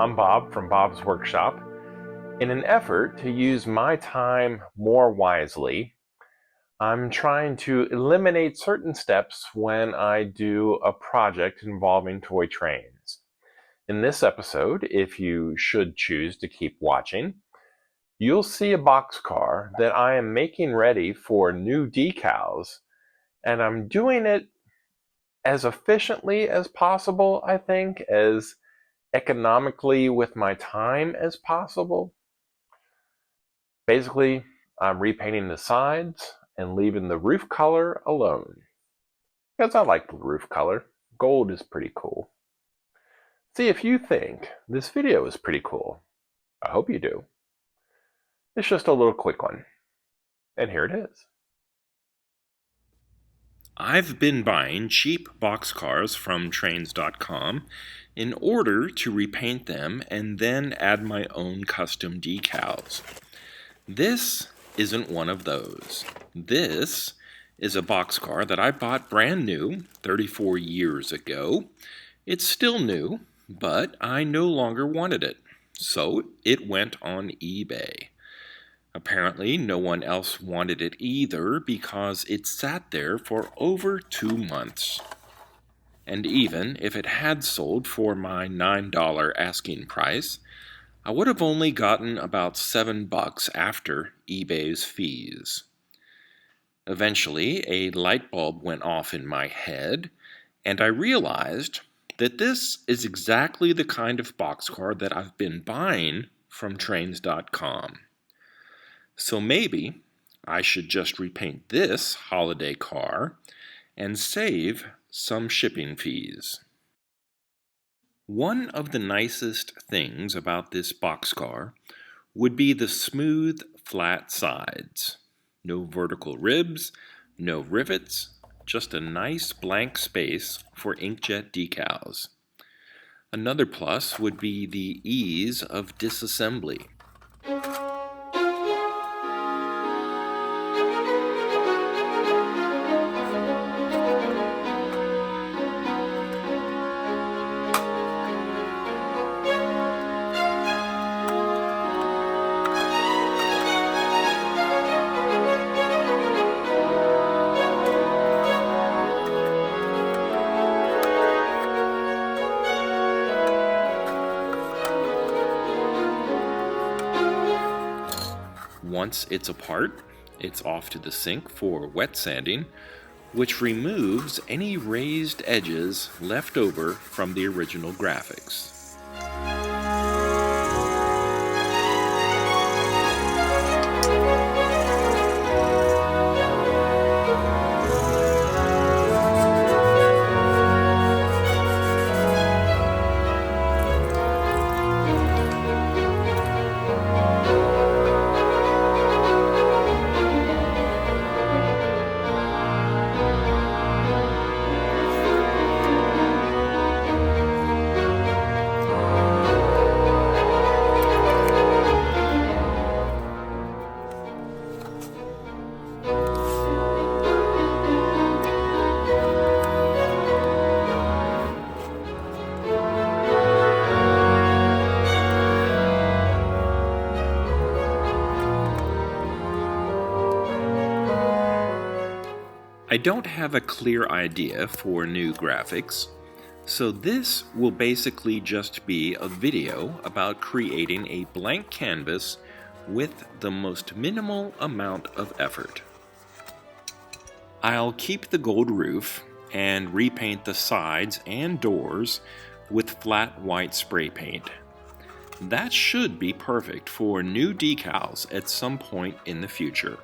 I'm Bob from Bob's Workshop. In an effort to use my time more wisely, I'm trying to eliminate certain steps when I do a project involving toy trains. In this episode, if you should choose to keep watching, you'll see a boxcar that I am making ready for new decals, and I'm doing it as efficiently as possible, I think, as economically with my time as possible. Basically, I'm repainting the sides and leaving the roof color alone. Because I like the roof color. Gold is pretty cool. See if you think this video is pretty cool. I hope you do. It's just a little quick one. And here it is. I've been buying cheap boxcars from trains.com in order to repaint them and then add my own custom decals. This isn't one of those. This is a boxcar that I bought brand new 34 years ago. It's still new, but I no longer wanted it, so it went on eBay. Apparently, no one else wanted it either because it sat there for over 2 months. And even if it had sold for my $9 asking price, I would have only gotten about $7 after eBay's fees. Eventually, a light bulb went off in my head, and I realized that this is exactly the kind of boxcar that I've been buying from trains.com. So maybe I should just repaint this holiday car and save some shipping fees. One of the nicest things about this boxcar would be the smooth, flat sides. No vertical ribs, no rivets, just a nice blank space for inkjet decals. Another plus would be the ease of disassembly. Once it's apart, it's off to the sink for wet sanding, which removes any raised edges left over from the original graphics. I don't have a clear idea for new graphics, so this will basically just be a video about creating a blank canvas with the most minimal amount of effort. I'll keep the gold roof and repaint the sides and doors with flat white spray paint. That should be perfect for new decals at some point in the future.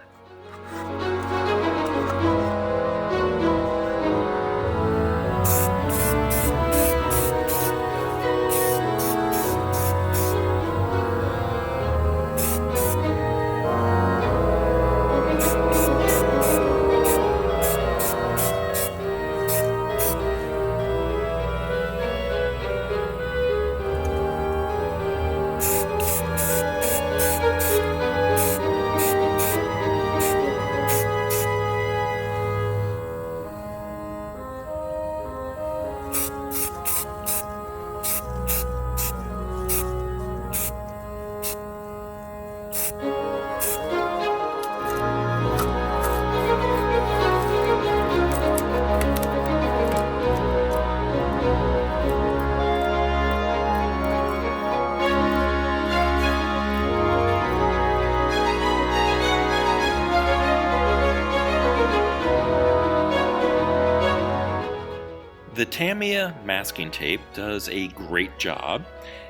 The Tamiya masking tape does a great job,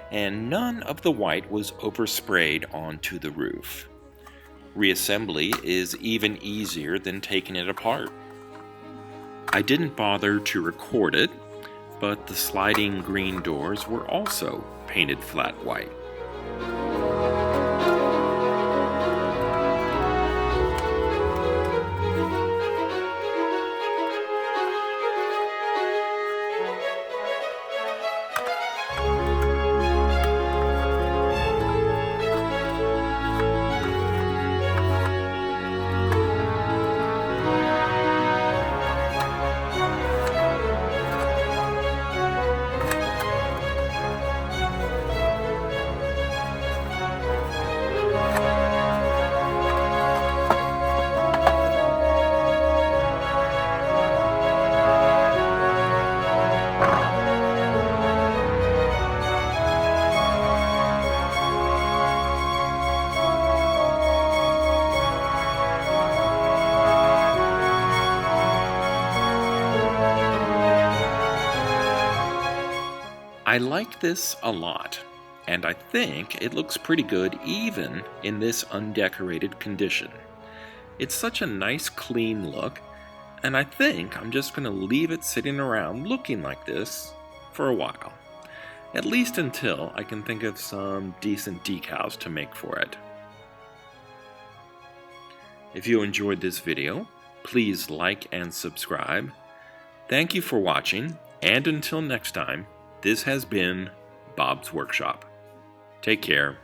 and none of the white was oversprayed onto the roof. Reassembly is even easier than taking it apart. I didn't bother to record it, but the sliding green doors were also painted flat white. I like this a lot, and I think it looks pretty good even in this undecorated condition. It's such a nice clean look, and I think I'm just going to leave it sitting around looking like this for a while. At least until I can think of some decent decals to make for it. If you enjoyed this video, please like and subscribe. Thank you for watching, and until next time, this has been Bob's Workshop. Take care.